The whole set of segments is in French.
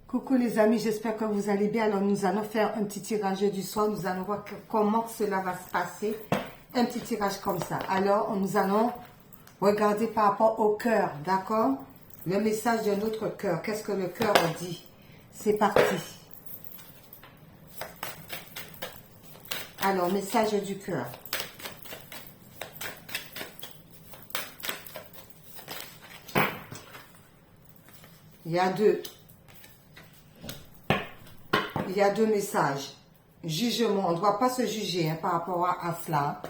Coucou les amis, j'espère que vous allez bien. Alors nous allons faire un petit tirage du soir. Nous allons voir comment cela va se passer. Un petit tirage comme ça. Alors nous allons regarder par rapport au cœur, d'accord? Le message de notre cœur. Qu'est-ce que le cœur dit? C'est parti. Alors, message du cœur. Il y a deux messages. Jugement, on ne doit pas se juger par rapport à cela,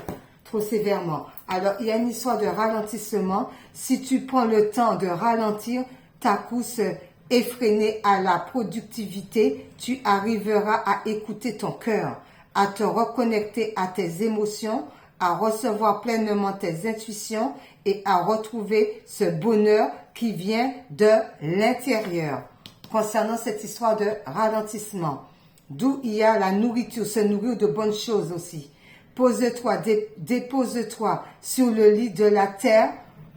trop sévèrement. Alors, il y a une histoire de ralentissement. Si tu prends le temps de ralentir ta course effrénée à la productivité, tu arriveras à écouter ton cœur, à te reconnecter à tes émotions, à recevoir pleinement tes intuitions et à retrouver ce bonheur qui vient de l'intérieur. Concernant cette histoire de ralentissement, d'où il y a la nourriture, se nourrir de bonnes choses aussi. Pose-toi, dépose-toi sur le lit de la terre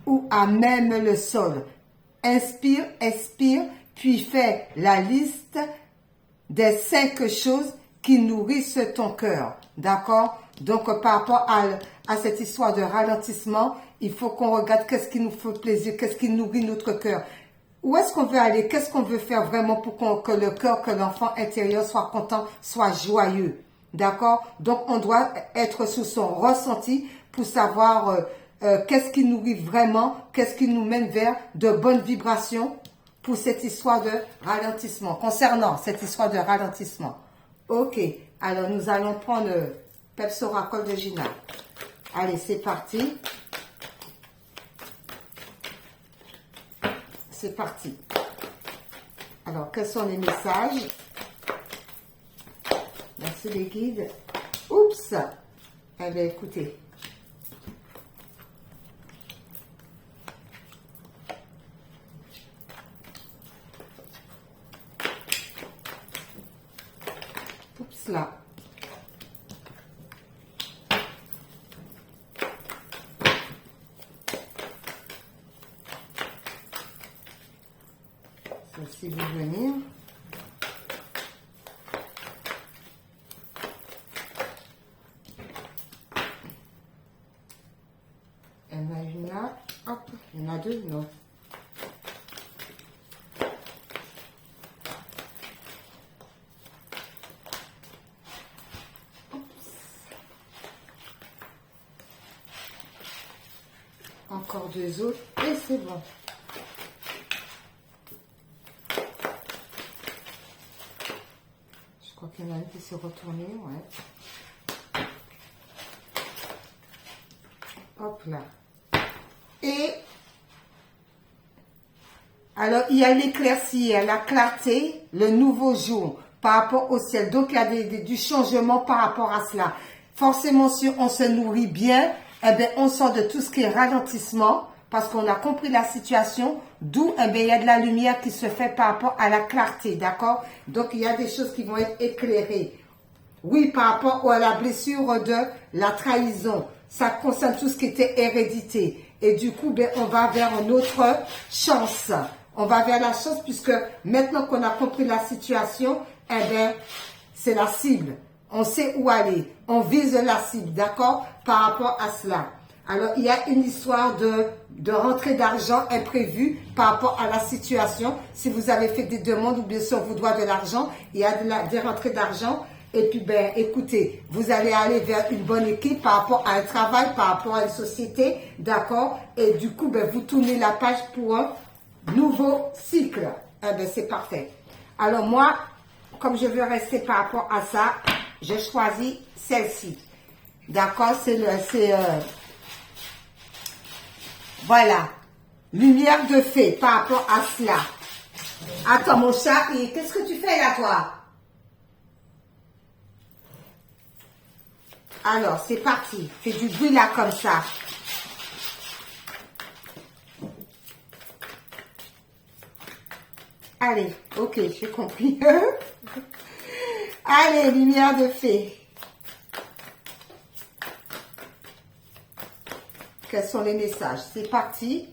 ou à même le sol. Inspire, expire, puis fais la liste des 5 choses qui nourrissent ton cœur. D'accord? Donc, par rapport à cette histoire de ralentissement, il faut qu'on regarde qu'est-ce qui nous fait plaisir, qu'est-ce qui nourrit notre cœur. Où est-ce qu'on veut aller? Qu'est-ce qu'on veut faire vraiment pour que le cœur, que l'enfant intérieur soit content, soit joyeux? D'accord? Donc, on doit être sous son ressenti pour savoir qu'est-ce qui nourrit vraiment, qu'est-ce qui nous mène vers de bonnes vibrations pour cette histoire de ralentissement. Concernant cette histoire de ralentissement. Ok, alors nous allons prendre Pepsoracol de Gina. Allez, c'est parti. C'est parti. Alors, quels sont les messages? Merci les guides. Oups! Eh bien, écoutez. Oups là. Ceci va venir. Il y en a une là. Hop, il y en a deux, non. Encore deux autres et c'est bon. Je crois qu'il y en a une qui s'est retournée, ouais. Hop là. Et alors il y a l'éclaircie, la clarté, le nouveau jour par rapport au ciel. Donc il y a du changement par rapport à cela. Forcément, si on se nourrit bien, eh bien, on sort de tout ce qui est ralentissement parce qu'on a compris la situation, d'où eh bien, il y a de la lumière qui se fait par rapport à la clarté, d'accord? Donc, il y a des choses qui vont être éclairées. Oui, par rapport à la blessure de la trahison, ça concerne tout ce qui était hérédité. Et du coup, ben, on va vers une autre chance. On va vers la chance puisque maintenant qu'on a compris la situation, eh bien, c'est la cible. On sait où aller. On vise la cible, d'accord? Par rapport à cela. Alors, il y a une histoire de rentrée d'argent imprévue par rapport à la situation. Si vous avez fait des demandes ou bien sûr vous doit de l'argent, il y a des rentrées d'argent. Et puis, ben, écoutez, vous allez aller vers une bonne équipe par rapport à un travail, par rapport à une société, d'accord? Et du coup, ben, vous tournez la page pour un nouveau cycle. Eh ben, c'est parfait. Alors, moi, comme je veux rester par rapport à ça, j'ai choisi celle-ci. D'accord? Voilà. Lumière de fée par rapport à cela. Attends, mon chat, qu'est-ce que tu fais là, toi? Alors, c'est parti. Fais du bruit là, comme ça. Allez, ok, j'ai compris. Allez, lumière de fée. Quels sont les messages? C'est parti.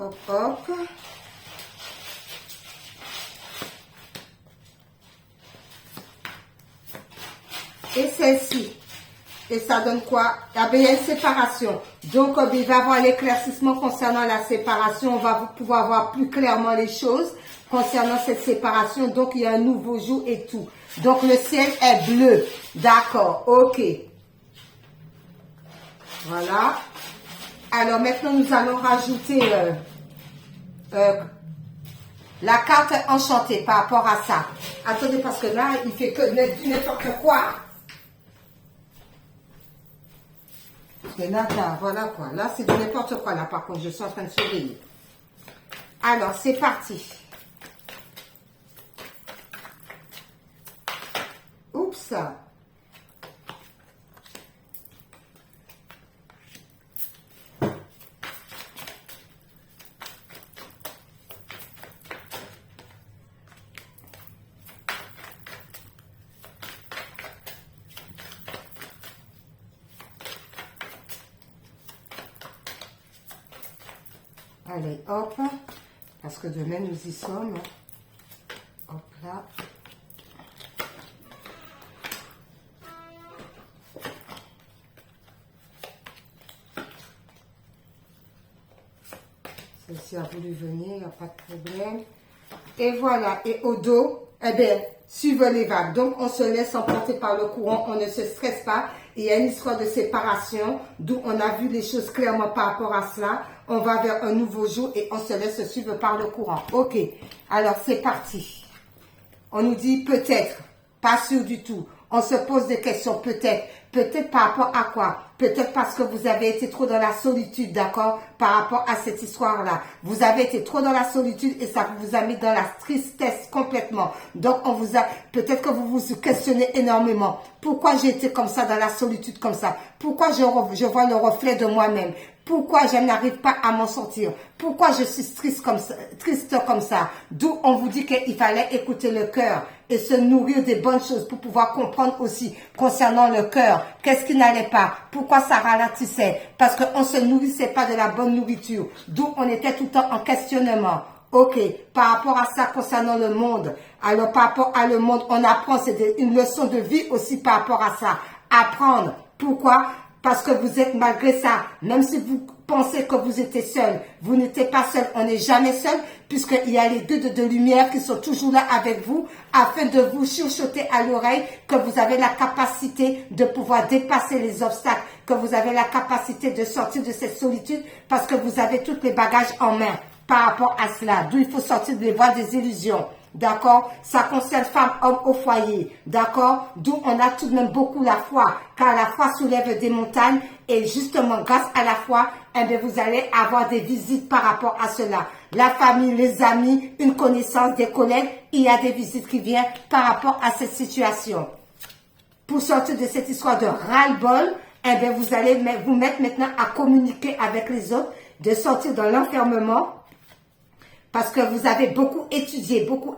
hop, hop. Et celle-ci. Et ça donne quoi? Ah ben, il y a une séparation. Donc, il va y avoir l'éclaircissement concernant la séparation. On va pouvoir voir plus clairement les choses concernant cette séparation. Donc, il y a un nouveau jour et tout. Donc, le ciel est bleu. D'accord. OK. Voilà. Alors, maintenant, nous allons rajouter la carte enchantée par rapport à ça. Attendez, parce que là, il fait que n'importe quoi. Mais là, voilà quoi. Là, c'est de n'importe quoi. Là, par contre, je suis en train de sourire. Alors, c'est parti. Oups. Allez, hop, parce que demain nous y sommes. Hop là. Celle-ci a voulu venir, il n'y a pas de problème. Et voilà, et au dos, eh bien, suivez les vagues. Donc, on se laisse emporter par le courant, on ne se stresse pas. Il y a une histoire de séparation, d'où on a vu les choses clairement par rapport à cela. On va vers un nouveau jour et on se laisse suivre par le courant. OK, alors c'est parti. On nous dit peut-être, pas sûr du tout. On se pose des questions, peut-être. Peut-être par rapport à quoi? Peut-être parce que vous avez été trop dans la solitude, d'accord? Par rapport à cette histoire-là. Vous avez été trop dans la solitude et ça vous a mis dans la tristesse complètement. Donc, on vous a, peut-être que vous vous questionnez énormément. Pourquoi j'ai été comme ça, dans la solitude comme ça? Pourquoi je vois le reflet de moi-même? Pourquoi je n'arrive pas à m'en sortir? Pourquoi je suis triste comme ça? D'où on vous dit qu'il fallait écouter le cœur et se nourrir des bonnes choses pour pouvoir comprendre aussi concernant le cœur. Qu'est-ce qui n'allait pas? Pourquoi ça ralentissait? Parce qu'on ne se nourrissait pas de la bonne nourriture. D'où on était tout le temps en questionnement. OK, par rapport à ça concernant le monde. Alors par rapport à le monde, on apprend, c'est une leçon de vie aussi par rapport à ça. Apprendre. Pourquoi? Parce que vous êtes malgré ça, même si vous pensez que vous étiez seul, vous n'étiez pas seul, on n'est jamais seul, puisqu'il y a les deux de lumière qui sont toujours là avec vous, afin de vous chuchoter à l'oreille que vous avez la capacité de pouvoir dépasser les obstacles, que vous avez la capacité de sortir de cette solitude, parce que vous avez tous les bagages en main par rapport à cela, d'où il faut sortir des voies des illusions. D'accord? Ça concerne femmes, hommes au foyer. D'accord? D'où on a tout de même beaucoup la foi. Car la foi soulève des montagnes. Et justement, grâce à la foi, eh bien, vous allez avoir des visites par rapport à cela. La famille, les amis, une connaissance, des collègues. Il y a des visites qui viennent par rapport à cette situation. Pour sortir de cette histoire de ras-le-bol, eh bien, vous allez vous mettre maintenant à communiquer avec les autres. De sortir de l'enfermement. Parce que vous avez beaucoup étudié, beaucoup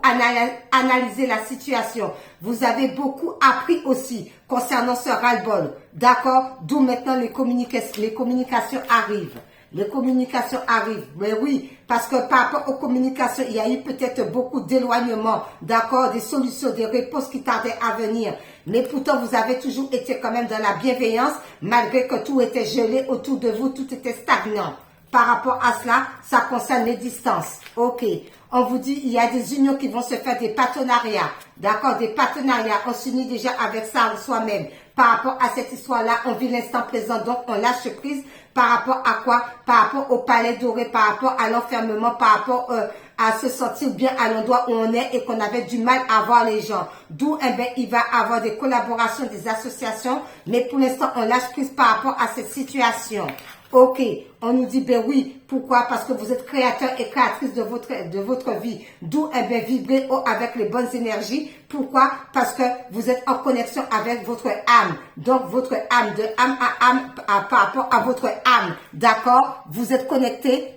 analysé la situation. Vous avez beaucoup appris aussi concernant ce ras-le-bol. D'accord? D'où maintenant les communications arrivent. Les communications arrivent. Mais oui, parce que par rapport aux communications, il y a eu peut-être beaucoup d'éloignement. D'accord? Des solutions, des réponses qui tardaient à venir. Mais pourtant, vous avez toujours été quand même dans la bienveillance, malgré que tout était gelé autour de vous, tout était stagnant. Par rapport à cela, ça concerne les distances. OK. On vous dit, il y a des unions qui vont se faire, des partenariats. D'accord? Des partenariats. On s'unit déjà avec ça soi-même. Par rapport à cette histoire-là, on vit l'instant présent. Donc, on lâche prise. Par rapport à quoi? Par rapport au palais doré, par rapport à l'enfermement, par rapport à se sentir bien à l'endroit où on est et qu'on avait du mal à voir les gens. D'où, eh bien, il va y avoir des collaborations, des associations. Mais pour l'instant, on lâche prise par rapport à cette situation. OK, on nous dit, ben oui, pourquoi? Parce que vous êtes créateur et créatrice de votre vie. D'où, eh bien, vibrer haut avec les bonnes énergies. Pourquoi? Parce que vous êtes en connexion avec votre âme. Donc, votre âme, de âme à âme, par rapport à votre âme. D'accord? Vous êtes connecté.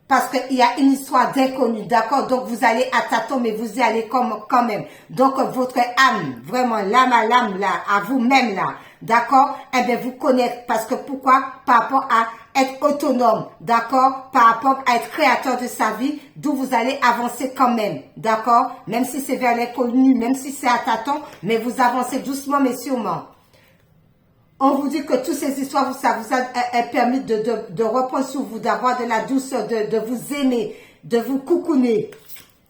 Parce qu'il y a une histoire d'inconnu, d'accord? Donc, vous allez à tâtons, mais vous y allez quand même. Donc, votre âme, vraiment, l'âme à l'âme, là, à vous-même, là, d'accord? Eh bien, vous connectez, parce que pourquoi? Par rapport à être autonome, d'accord? Par rapport à être créateur de sa vie, d'où vous allez avancer quand même, d'accord? Même si c'est vers l'inconnu, même si c'est à tâtons, mais vous avancez doucement mais sûrement. On vous dit que toutes ces histoires, ça vous a permis de reprendre sur vous, d'avoir de la douceur, de vous aimer, de vous coucouner.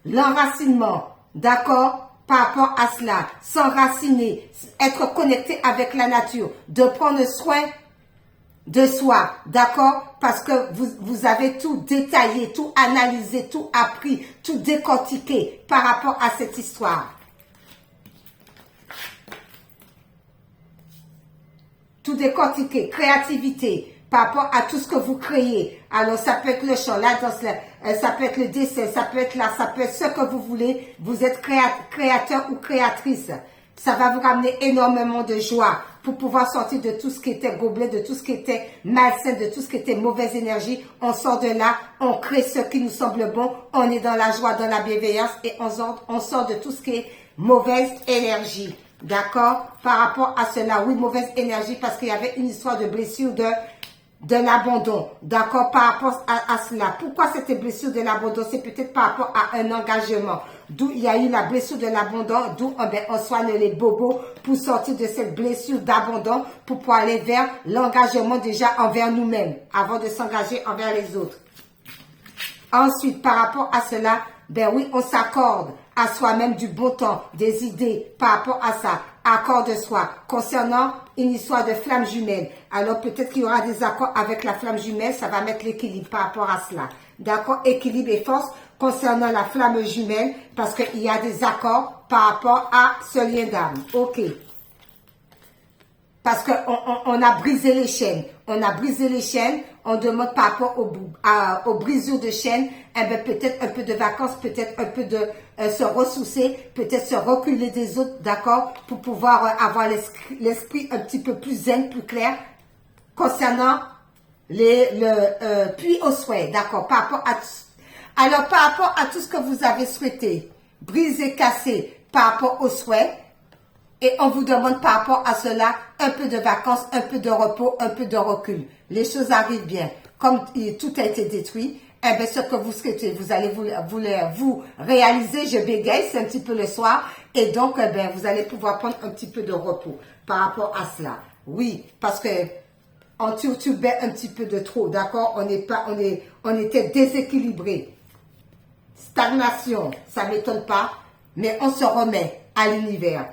L'enracinement, d'accord? Par rapport à cela, s'enraciner, être connecté avec la nature, de prendre soin de soi, d'accord? Parce que vous avez tout détaillé, tout analysé, tout appris, tout décortiqué par rapport à cette histoire. Tout décortiquer, créativité, par rapport à tout ce que vous créez. Alors, ça peut être le chant, la danse, ça peut être le dessin, ça peut être là, ça peut être ce que vous voulez. Vous êtes créateur ou créatrice. Ça va vous ramener énormément de joie pour pouvoir sortir de tout ce qui était gobelet, de tout ce qui était malsain, de tout ce qui était mauvaise énergie. On sort de là, on crée ce qui nous semble bon, on est dans la joie, dans la bienveillance et on sort de tout ce qui est mauvaise énergie. D'accord? Par rapport à cela, oui, mauvaise énergie, parce qu'il y avait une histoire de blessure de l'abandon. D'accord? Par rapport à cela. Pourquoi cette blessure de l'abandon? C'est peut-être par rapport à un engagement. D'où il y a eu la blessure de l'abandon, d'où on soigne les bobos pour sortir de cette blessure d'abandon, pour pouvoir aller vers l'engagement déjà envers nous-mêmes, avant de s'engager envers les autres. Ensuite, par rapport à cela, ben oui, on s'accorde à soi-même du bon temps, des idées par rapport à ça, accord de soi. Concernant une histoire de flamme jumelle, alors peut-être qu'il y aura des accords avec la flamme jumelle, ça va mettre l'équilibre par rapport à cela. D'accord? Équilibre et force concernant la flamme jumelle, parce qu'il y a des accords par rapport à ce lien d'âme. Ok. Parce qu'on a brisé les chaînes. On a brisé les chaînes. On demande par rapport aux brisures de chaînes, eh ben, peut-être un peu de vacances, peut-être un peu de se ressourcer, peut-être se reculer des autres, d'accord, pour pouvoir avoir l'esprit un petit peu plus zen, plus clair, concernant puis au souhait, d'accord, par rapport à alors par rapport à tout ce que vous avez souhaité, briser, casser, par rapport au souhait. Et on vous demande par rapport à cela un peu de vacances, un peu de repos, un peu de recul. Les choses arrivent bien. Comme tout a été détruit, eh bien, ce que vous souhaitez, vous allez vous réaliser. Je bégaye, c'est un petit peu le soir. Et donc, eh bien, vous allez pouvoir prendre un petit peu de repos par rapport à cela. Oui, parce que on turbait un petit peu de trop, d'accord? On était déséquilibré. Stagnation, ça ne m'étonne pas, mais on se remet à l'univers.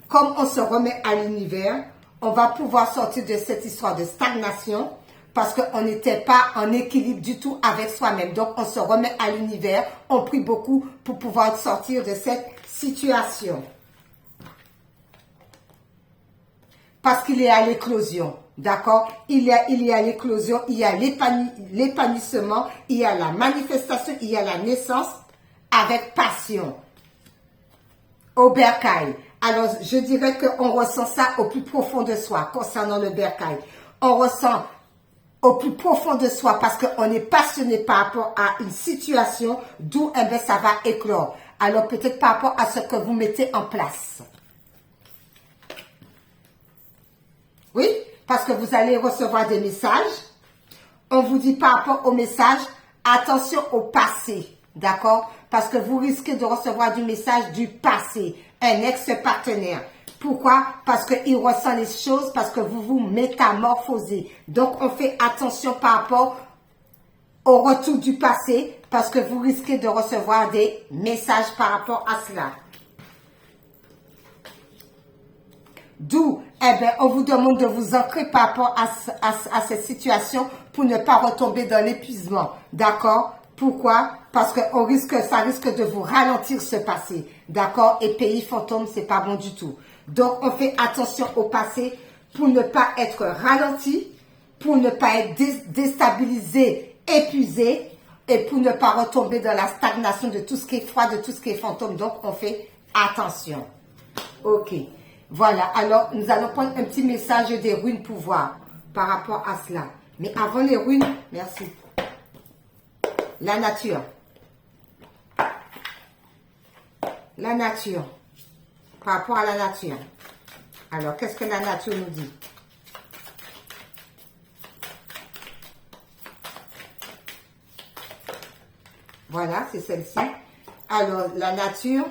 Comme on se remet à l'univers, on va pouvoir sortir de cette histoire de stagnation parce qu'on n'était pas en équilibre du tout avec soi-même. Donc, on se remet à l'univers. On prie beaucoup pour pouvoir sortir de cette situation. Parce qu'il est à l'éclosion. D'accord? Il y a l'éclosion, il y a l'épanouissement, il y a la manifestation, il y a la naissance avec passion. Au bercail. Alors, je dirais qu'on ressent ça au plus profond de soi, concernant le bercail. On ressent au plus profond de soi parce qu'on est passionné par rapport à une situation d'où eh bien, ça va éclore. Alors, peut-être par rapport à ce que vous mettez en place. Oui, parce que vous allez recevoir des messages. On vous dit par rapport aux messages, attention au passé. D'accord? Parce que vous risquez de recevoir du message du passé. Un ex-partenaire. Pourquoi? Parce qu'il ressent les choses, parce que vous vous métamorphosez. Donc, on fait attention par rapport au retour du passé, parce que vous risquez de recevoir des messages par rapport à cela. D'où, eh bien, on vous demande de vous ancrer par rapport à cette situation pour ne pas retomber dans l'épuisement. D'accord? Pourquoi? Parce que ça risque de vous ralentir ce passé. D'accord? Et pays fantôme, c'est pas bon du tout. Donc, on fait attention au passé pour ne pas être ralenti, pour ne pas être déstabilisé, épuisé, et pour ne pas retomber dans la stagnation de tout ce qui est froid, de tout ce qui est fantôme. Donc, on fait attention. Ok. Voilà. Alors, nous allons prendre un petit message des runes pouvoir par rapport à cela. Mais avant les runes, merci. La nature. La nature. Par rapport à la nature. Alors, qu'est-ce que la nature nous dit? Voilà, c'est celle-ci. Alors, la nature.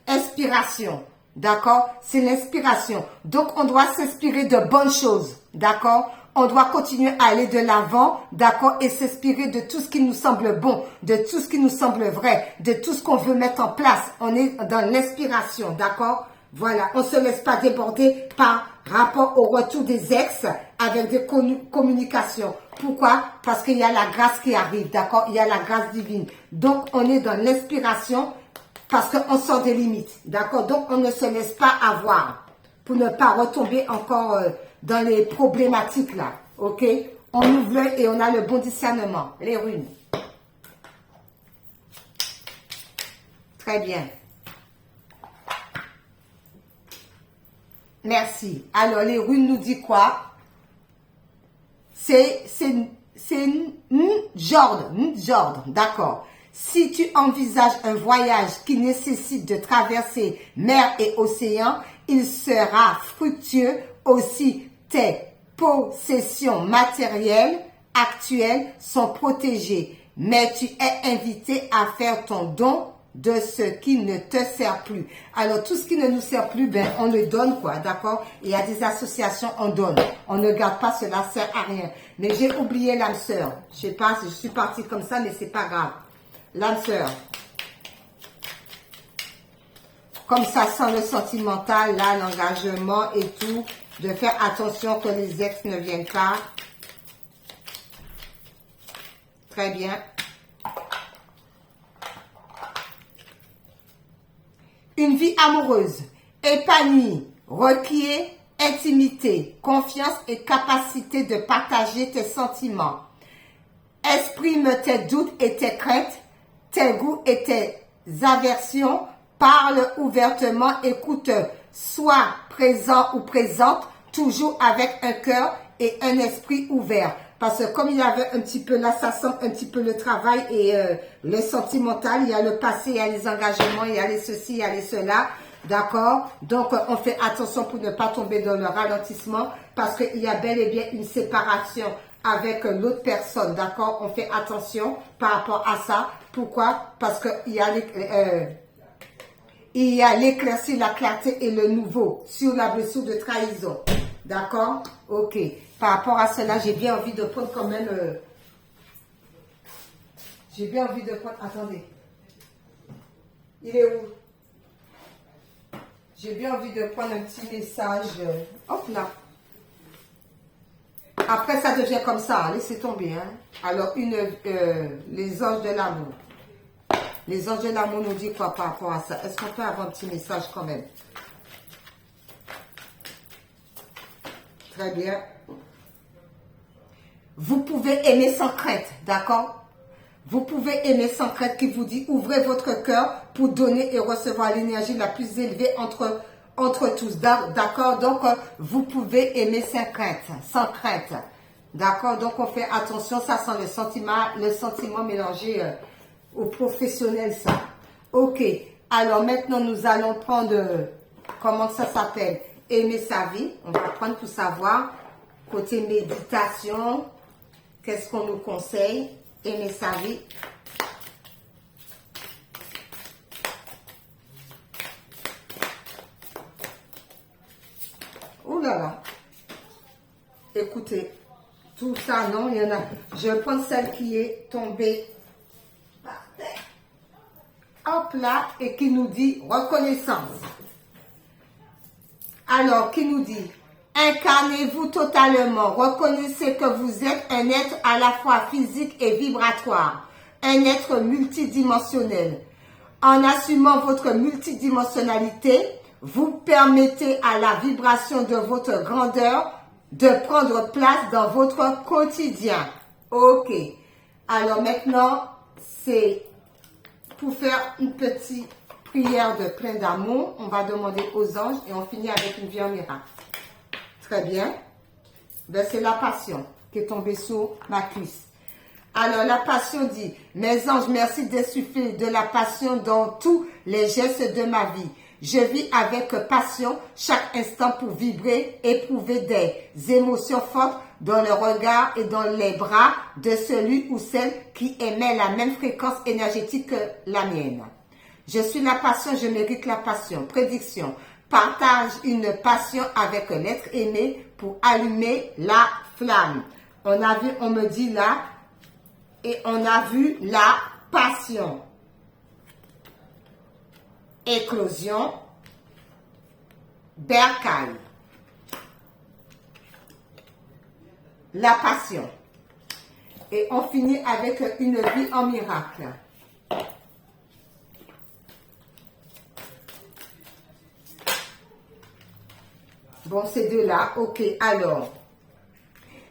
Inspiration. D'accord? C'est l'inspiration. Donc, on doit s'inspirer de bonnes choses. D'accord? On doit continuer à aller de l'avant. D'accord? Et s'inspirer de tout ce qui nous semble bon, de tout ce qui nous semble vrai, de tout ce qu'on veut mettre en place. On est dans l'inspiration. D'accord? Voilà. On ne se laisse pas déborder par rapport au retour des ex avec des communications. Pourquoi? Parce qu'il y a la grâce qui arrive. D'accord? Il y a la grâce divine. Donc, on est dans l'inspiration. Parce qu'on sort des limites, d'accord? Donc, on ne se laisse pas avoir pour ne pas retomber encore dans les problématiques là, ok? On ouvre l'œil et on a le bon discernement, les runes. Très bien. Merci. Alors, les runes nous disent quoi? C'est Njord, d'accord? Si tu envisages un voyage qui nécessite de traverser mer et océan, il sera fructueux. Aussi, tes possessions matérielles actuelles sont protégées. Mais tu es invité à faire ton don de ce qui ne te sert plus. Alors, tout ce qui ne nous sert plus, ben, on le donne, quoi, d'accord? Il y a des associations, on donne. On ne garde pas, cela sert à rien. Mais j'ai oublié l'âme sœur. Je sais pas, je suis partie comme ça, mais c'est pas grave. L'âme sœur. Comme ça sent le sentimental, là, l'engagement et tout. De faire attention que les ex ne viennent pas. Très bien. Une vie amoureuse, épanouie, requiert intimité, confiance et capacité de partager tes sentiments. Exprime tes doutes et tes craintes, tes goûts et tes aversions, parle ouvertement, écoute, sois présent ou présente, toujours avec un cœur et un esprit ouvert. Parce que comme il y avait un petit peu là, ça sent un petit peu le travail et le sentimental, il y a le passé, il y a les engagements, il y a les ceci, il y a les cela, d'accord? Donc on fait attention pour ne pas tomber dans le ralentissement parce qu'il y a bel et bien une séparation avec l'autre personne, d'accord? On fait attention par rapport à ça. Pourquoi? Parce qu'il y a l'éclairci, la clarté et le nouveau sur la blessure de trahison. D'accord? Ok. Par rapport à cela, j'ai bien envie de prendre quand même... j'ai bien envie de prendre... Attendez. Il est où? J'ai bien envie de prendre un petit message. Hop là. Après, ça devient comme ça. Laissez tomber. Hein. Alors, les anges de l'amour. Les anges de l'amour nous disent quoi par rapport à ça? Est-ce qu'on peut avoir un petit message quand même? Très bien. Vous pouvez aimer sans crainte, d'accord? Vous pouvez aimer sans crainte qui vous dit ouvrez votre cœur pour donner et recevoir l'énergie la plus élevée entre tous, d'accord? Donc, vous pouvez aimer sans crainte, d'accord? Donc, on fait attention, ça sent le sentiment mélangé au professionnel, ça. Ok, alors maintenant, nous allons prendre, comment ça s'appelle? Aimer sa vie, on va prendre pour savoir, côté méditation, qu'est-ce qu'on nous conseille? Aimer sa vie. Oh là là. Écoutez, tout ça, non, il y en a. Je vais prendre celle qui est tombée par terre. Hop là, et qui nous dit reconnaissance. Alors, qui nous dit incarnez-vous totalement. Reconnaissez que vous êtes un être à la fois physique et vibratoire. Un être multidimensionnel. En assumant votre multidimensionnalité, vous permettez à la vibration de votre grandeur de prendre place dans votre quotidien. Ok. Alors maintenant, c'est pour faire une petite prière de plein d'amour. On va demander aux anges et on finit avec une vie en miracle. Très bien. Ben, c'est la passion qui est tombée sur ma cuisse. Alors, la passion dit, mes anges, merci d'insuffler de la passion dans tous les gestes de ma vie. Je vis avec passion chaque instant pour vibrer, éprouver des émotions fortes dans le regard et dans les bras de celui ou celle qui émet la même fréquence énergétique que la mienne. Je suis la passion, je mérite la passion. Prédiction. Partage une passion avec l'être aimé pour allumer la flamme. On a vu, on me dit là, et on a vu la passion. Éclosion, bercail. La passion. Et on finit avec une vie en miracle. Bon, ces deux-là, ok, alors.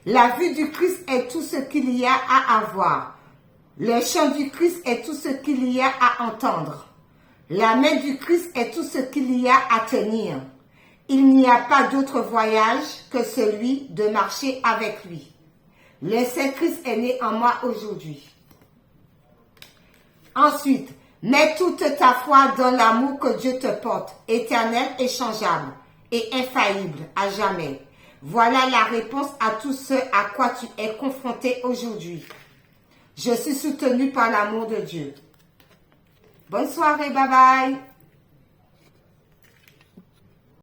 La vue du Christ est tout ce qu'il y a à avoir. Le chant du Christ est tout ce qu'il y a à entendre. La main du Christ est tout ce qu'il y a à tenir. Il n'y a pas d'autre voyage que celui de marcher avec lui. Le Saint-Christ est né en moi aujourd'hui. Ensuite, mets toute ta foi dans l'amour que Dieu te porte, éternel, inchangeable et infaillible à jamais. Voilà la réponse à tout ce à quoi tu es confronté aujourd'hui. Je suis soutenu par l'amour de Dieu. Bonne soirée, bye bye.